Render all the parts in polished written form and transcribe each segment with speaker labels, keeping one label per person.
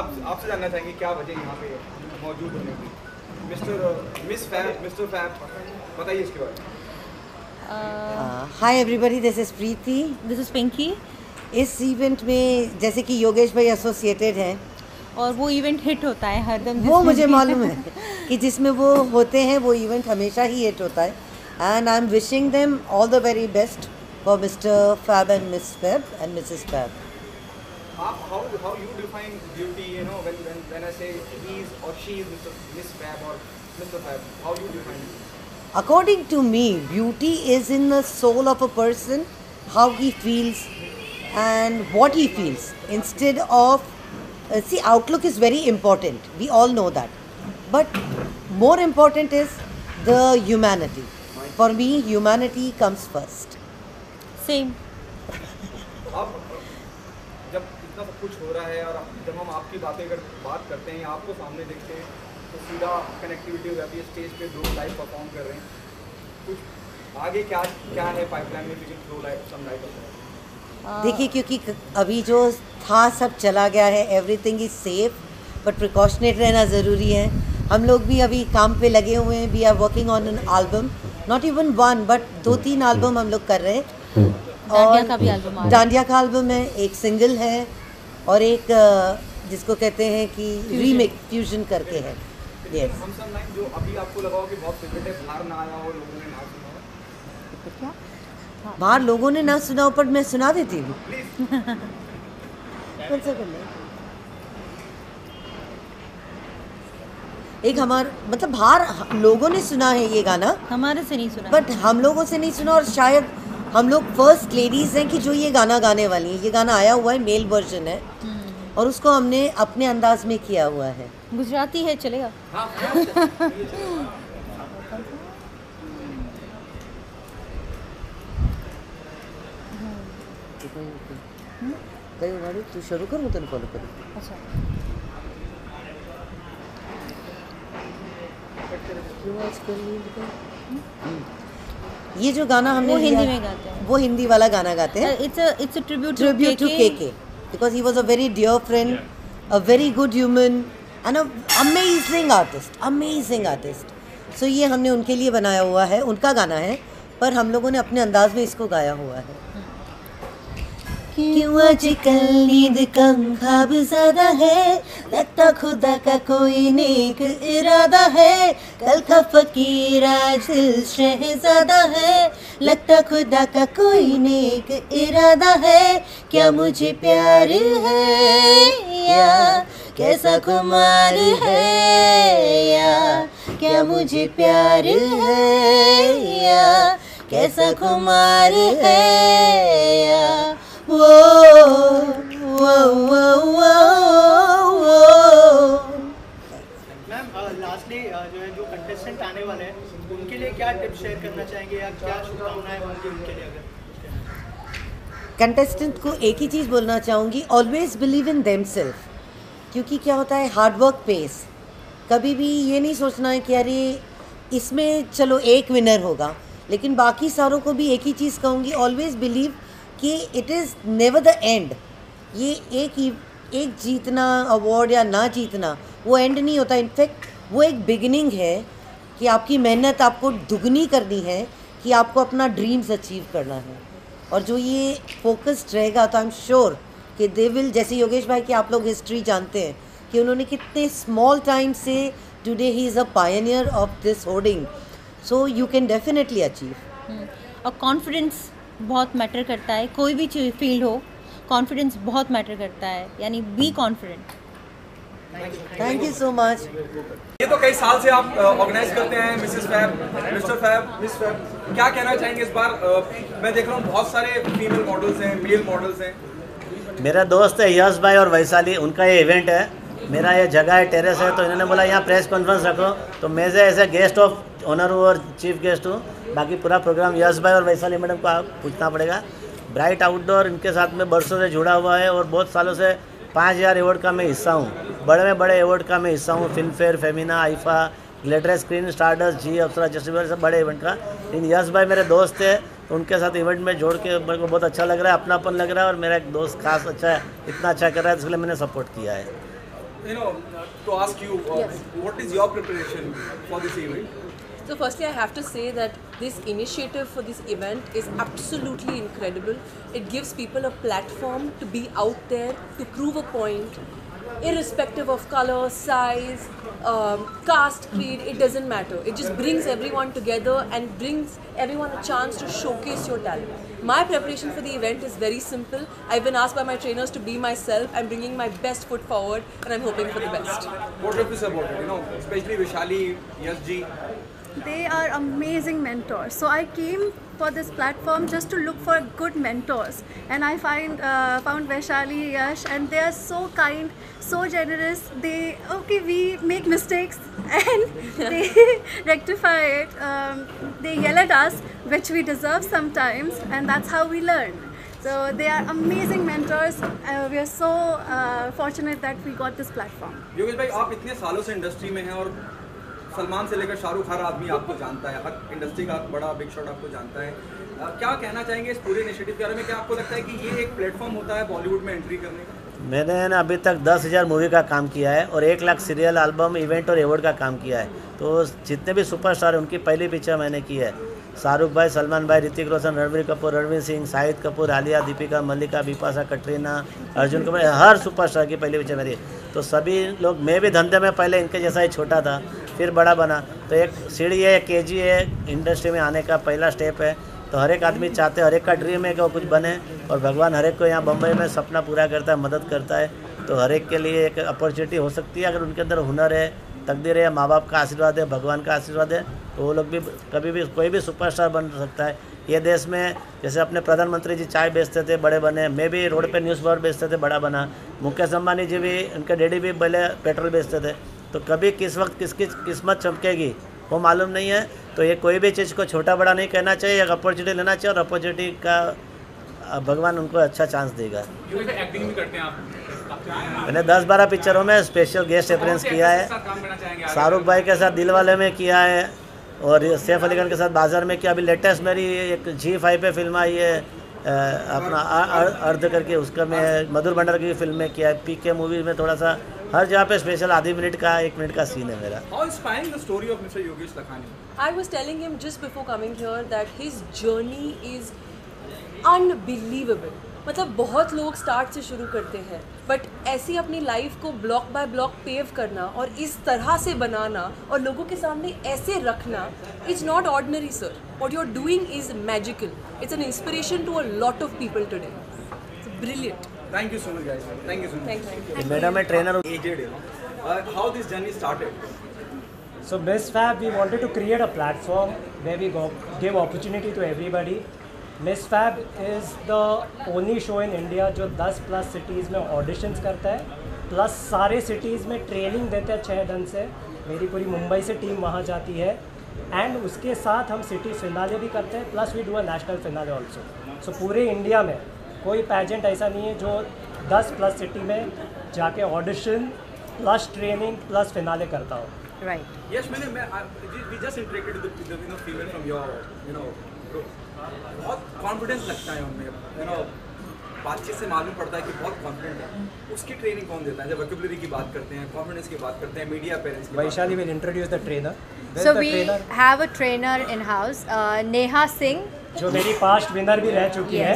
Speaker 1: आपसे जानना चाहेंगे क्या वजह यहाँ पे मौजूद होने की। मिस्टर फैब बताइए इसके बारे में।
Speaker 2: Hi everybody, this is Preeti,
Speaker 3: this is Pinky.
Speaker 2: इस इवेंट में जैसे कि योगेश भाई एसोसिएटेड हैं
Speaker 3: और वो इवेंट हिट होता है हरदम,
Speaker 2: वो मुझे मालूम है कि जिसमें वो होते हैं वो इवेंट हमेशा ही हिट होता है। And I am wishing them all the very best for Mr Fab and Miss Fab and Mrs Fab.
Speaker 1: How you define beauty, you know, when I say he's or she is Miss Fab or Mr. Fab, how you define it?
Speaker 2: According to me, beauty is in the soul of a person, how he feels and what he feels. Instead of, see, outlook is very important. We all know that. But more important is the humanity. For me, humanity comes first.
Speaker 3: Same.
Speaker 1: अब जब इतना सब कुछ हो रहा है और जब हम आपकी बात करते हैं, आपको सामने देखते हैं तो सीधा कनेक्टिविटी हो जाती है। स्टेज पे दो लाइव परफॉर्म कर रहे हैं, कुछ आगे क्या है पाइपलाइन में, थ्रो सम लाइट।
Speaker 2: देखिए, क्योंकि अभी जो था सब चला गया है, एवरीथिंग इज सेफ, बट प्रिकॉशनेट रहना ज़रूरी है। हम लोग भी अभी काम पे लगे हुए हैं। We are working on an album, not even one but 2-3 album हम लोग कर रहे हैं।
Speaker 3: डांडिया का भी एल्बम आ रहा है।
Speaker 2: डांडिया का एल्बम है, एक सिंगल है और एक जिसको कहते हैं कि रीमेक फ्यूजन करके है। यस,
Speaker 1: हम सब लाइन जो अभी आपको लगा हो कि बहुत फेवरेट है, बाहर ना आया हो, लोगों ने ना सुना हो।
Speaker 3: क्या
Speaker 2: बाहर लोगों ने ना सुना हो पर मैं सुना देती हूँ। कौन सा करना है? एक मतलब बाहर लोगों ने सुना है ये गाना,
Speaker 3: हमारे से नहीं सुना,
Speaker 2: बट हम लोगों से नहीं सुना। और शायद हम लोग फर्स्ट लेडीज़ हैं कि जो ये गाना गाने वाली हैं। ये गाना आया हुआ है, मेल वर्जन है और उसको हमने अपने अंदाज में किया हुआ है।
Speaker 3: गुजराती है, चलेगा।
Speaker 2: तू शुरू कर, मैं तेरे फॉलो करूँ।
Speaker 3: अच्छा,
Speaker 2: ये जो गाना हमने
Speaker 3: वो हिंदी में गाते हैं,
Speaker 2: वो हिंदी वाला गाना गाते हैं।
Speaker 3: It's a tribute
Speaker 2: to KK because he was a very dear friend, a very good human and a amazing artist. So ये हमने उनके लिए बनाया हुआ है, उनका गाना है, पर हम लोगों ने अपने अंदाज में इसको गाया हुआ है। क्यों आजकल नींद कम ख्वाब ज़्यादा है, लगता खुदा का कोई नेक इरादा है, कल का फकीर आज शहज़ादा है, लगता खुदा का कोई नेक इरादा है, क्या मुझे प्यार है या कैसा खुमार है, या क्या मुझे प्यार है या कैसा खुमार है, या वो
Speaker 4: मैम, लास्टली जो है जो कंटेस्टेंट आने वाले हैं उनके लिए क्या टिप्स शेयर करना चाहेंगे या क्या शुभकामनाएं होंगी उनके लिए? अगर
Speaker 2: कंटेस्टेंट को एक ही चीज़ बोलना चाहूँगी, ऑलवेज बिलीव इन देमसेल्फ। क्योंकि क्या होता है, हार्ड वर्क पेस। कभी भी ये नहीं सोचना है कि अरे इसमें चलो एक विनर होगा, लेकिन बाकी सारों को भी एक ही चीज़ कहूँगी, ऑलवेज बिलीव कि it is never the end. ये एक जीतना अवार्ड या ना जीतना वो एंड नहीं होता। इनफैक्ट वो एक बिगिनिंग है कि आपकी मेहनत आपको दुगनी करनी है, कि आपको अपना ड्रीम्स अचीव करना है। और जो ये फोकस्ड रहेगा तो आई एम श्योर कि दे विल। जैसे योगेश भाई की आप लोग हिस्ट्री जानते हैं कि उन्होंने कितने स्मॉल टाइम से today he is a Pioneer of this hoarding, so you can definitely achieve.
Speaker 3: और कॉन्फिडेंस बहुत मैटर करता है, कोई भी फील्ड हो, कॉन्फिडेंस बहुत मैटर करता है, यानी be confident.
Speaker 2: Thank you so much.
Speaker 1: ये तो कई साल से आप ऑर्गेनाइज करते हैं, Mrs Fab, Mr Fab, Miss Fab, क्या कहना चाहेंगे इस बार? मैं देख रहा हूँ बहुत सारे फीमेल मॉडल्स हैं, मेल मॉडल्स हैं।
Speaker 5: मेरा दोस्त है यश भाई और वैशाली, उनका ये इवेंट है। मेरा ये जगह है, टेरेस है, तो इन्होंने बोला यहाँ प्रेस कॉन्फ्रेंस रखो, तो मैं ऐसे गेस्ट ऑफ ऑनर हूँ और चीफ गेस्ट हूँ। बाकी पूरा प्रोग्राम यश भाई और वैशाली मैडम को आप पूछना पड़ेगा। ब्राइट आउटडोर इनके साथ में बरसों से जुड़ा हुआ है और बहुत सालों से 5000 अवार्ड का मैं हिस्सा हूँ, बड़े में बड़े अवार्ड का मैं हिस्सा हूँ, Filmfare, Femina, IIFA, glitter screen, Stardust, Zee Apsara, justice, सब बड़े इवेंट का। इन यश भाई मेरे दोस्त थे, तो उनके साथ इवेंट में जोड़ के मेरे को बहुत अच्छा लग रहा है, अपनापन लग रहा है, और मेरा एक दोस्त खास अच्छा है, इतना अच्छा कर रहा है, इसलिए मैंने सपोर्ट किया है।
Speaker 1: you know, to ask you,
Speaker 6: Yes.
Speaker 1: what is your preparation for this event?
Speaker 6: So firstly, I have to say that this initiative for this event is absolutely incredible. It gives people a platform to be out there, to prove a point, irrespective of color, size, caste, creed, it doesn't matter. It just brings everyone together and brings everyone a chance to showcase your talent. My preparation for the event is very simple. I've been asked by my trainers to be myself. I'm bringing my best foot forward and I'm hoping for the best.
Speaker 1: What do you have to say about it? You know, especially Vaishali, Yash ji.
Speaker 7: They are amazing mentors. So I came for this platform just to look for good mentors, and I found Vaishali, Yash, and they are so kind, so generous. We make mistakes and they rectify it. They yell at us, which we deserve sometimes, and that's how we learn. So they are amazing mentors. We are so fortunate that we got this platform.
Speaker 1: Yogesh भाई, आप इतने सालों से industry में हैं और सलमान से लेकर शाहरुख हर आदमी आपको जानता है, हर इंडस्ट्री का बड़ा बिग शॉट आपको जानता है। क्या कहना चाहेंगे इस पूरे इनिशिएटिव के बारे में? क्या आपको लगता है कि ये एक प्लेटफॉर्म होता है बॉलीवुड में एंट्री करने का?
Speaker 5: मैंने ना अभी तक 10,000 मूवी का काम किया है और 1 लाख सीरियल, एल्बम, इवेंट और अवार्ड का काम किया है। तो जितने भी सुपरस्टार उनकी पहली पिक्चर मैंने की है। शाहरुख भाई, सलमान भाई, ऋतिक रोशन, रणवीर कपूर, रणवीर सिंह, शाहिद कपूर, आलिया, दीपिका, मल्लिका, बिपाशा, कटरीना, अर्जुन कपूर, हर सुपरस्टार की पहली पिक्चर मेरी। तो सभी लोग, मैं भी धंधे में पहले इनके जैसा ही छोटा था, फिर बड़ा बना। तो एक सीढ़ी है, एक केजी है, इंडस्ट्री में आने का पहला स्टेप है। तो हर एक आदमी चाहते हैं, हर एक का ड्रीम है कि वो कुछ बने, और भगवान हर एक को यहाँ बम्बई में सपना पूरा करता है, मदद करता है। तो हर एक के लिए एक अपॉर्चुनिटी हो सकती है, अगर उनके अंदर हुनर है, तकदीर है, माँ बाप का आशीर्वाद है, भगवान का आशीर्वाद है, तो वो लोग भी कभी भी कोई भी सुपरस्टार बन सकता है। ये देश में जैसे अपने प्रधानमंत्री जी चाय बेचते थे, बड़े बने, मैं भी रोड पे न्यूज़ पेपर बेचते थे, बड़ा बना। मुकेश अंबानी जी भी, उनके डैडी भी पहले पेट्रोल बेचते थे। तो कभी किस वक्त किसकी किस्मत चमकेगी वो मालूम नहीं है। तो ये कोई भी चीज़ को छोटा बड़ा नहीं कहना चाहिए, एक अपॉर्चुनिटी लेना चाहिए, और अपॉर्चुनिटी का भगवान उनको अच्छा चांस देगा।
Speaker 1: एक्टिंग भी करते हैं आप?
Speaker 5: मैंने 10-12 पिक्चरों में स्पेशल गेस्ट अपीयरेंस किया है। शाहरुख भाई के साथ दिलवाले में किया है, और सैफ अली खान के साथ बाजार में किया। अभी लेटेस्ट मेरी एक G5 पे फिल्म आई है, अपना अर्ध करके, उसका मैं मधुर भंडार की फिल्म में किया है। PK मूवी में थोड़ा सा हर जगह पे स्पेशल आधी मिनट का 1 मिनट का सीन है मेरा।
Speaker 1: How inspiring the story of Mr. Yogesh Lakhani?
Speaker 6: I was telling him just before coming here that his journey is unbelievable. मतलब बहुत लोग स्टार्ट से शुरू करते हैं, बट ऐसी अपनी लाइफ को ब्लॉक बाय ब्लॉक पेव करना और इस तरह से बनाना और लोगों के सामने ऐसे रखना, it's not ordinary sir. What you are doing is magical. It's an inspiration to a lot of people today. It's brilliant.
Speaker 1: Thank you so much, guys. Thank you so much.
Speaker 6: Thank you.
Speaker 5: Madam मैं trainer हूँ।
Speaker 1: Aged, you know. How this journey started?
Speaker 8: So MissFab, we wanted to create a platform where we give opportunity to everybody. MissFab is the only show in India जो 10+ cities में auditions करता है, plus सारे cities में training देते हैं 6 दिन से. मेरी पूरी मुंबई से टीम वहाँ जाती है, एंड उसके साथ हम सिटी फिनाले भी करते हैं, plus we do a national finale also. So पूरे इंडिया में कोई पैजेंट ऐसा नहीं है जो 10+ सिटी में जाके audition plus training plus finale करता हो.
Speaker 6: Right.
Speaker 1: Yes, we just interacted with the female from your group. बहुत कॉन्फिडेंस लगता है उनमें, बातचीत से मालूम पड़ता है कि बहुत कॉन्फिडेंट है. उसकी ट्रेनिंग कौन देता है? जब वोकैबुलरी की बात करते हैं, कॉन्फिडेंस की बात करते हैं, मीडिया पेरेंट्स की.
Speaker 8: Vaishali will introduce the trainer.
Speaker 9: So we have a trainer in house, Neha Singh.
Speaker 8: जो मेरी पास्ट विनर भी रह चुकी है.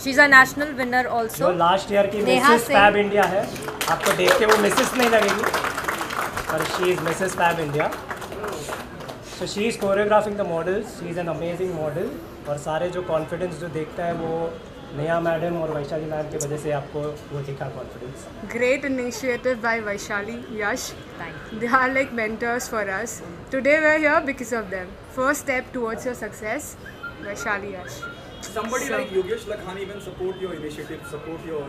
Speaker 9: She's a national winner also.
Speaker 8: जो लास्ट ईयर की मिसेस फैब इंडिया है. आपको देख के वो मिसेस नहीं लगेगी, पर she is Mrs Fab India. So she is choreographing the models. She is an amazing model. और सारे जो कॉन्फिडेंस जो देखता है वो नेहा मैडम और वैशाली मैम की वजह से आपको वो दिखा confidence.
Speaker 10: Great initiative by Vaishali, Yash. They are like mentors for us. Today we are here because of them. First step towards your success, Vaishali, Yash.
Speaker 1: Somebody like Yogesh Lakhani even support your initiative, support your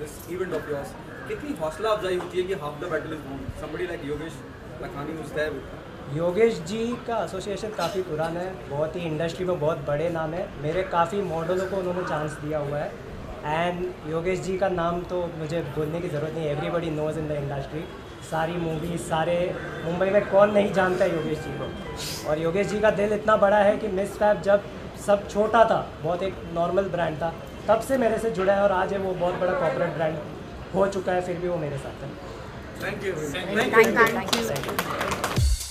Speaker 1: this event of yours. कितनी हौसला अफजाई होती है कि half the battle is won. Somebody like Yogesh Lakhani who's there with.
Speaker 8: Yogesh ji का association काफ़ी पुराना है, बहुत ही इंडस्ट्री में बहुत बड़े नाम है. मेरे काफ़ी मॉडलों को उन्होंने चांस दिया हुआ है, एंड योगेश जी का नाम तो मुझे बोलने की ज़रूरत नहीं, everybody knows in the industry. सारी मूवीज, सारे मुंबई में कौन नहीं जानता है योगेश जी को. और योगेश जी का दिल इतना बड़ा है कि MissFab जब सब छोटा था, बहुत एक नॉर्मल ब्रांड था, तब से मेरे से जुड़ा है, और आज है वो बहुत बड़ा कॉर्पोरेट ब्रांड हो चुका है फिर भी वो मेरे साथ है।
Speaker 1: Thank you.
Speaker 10: Thank you.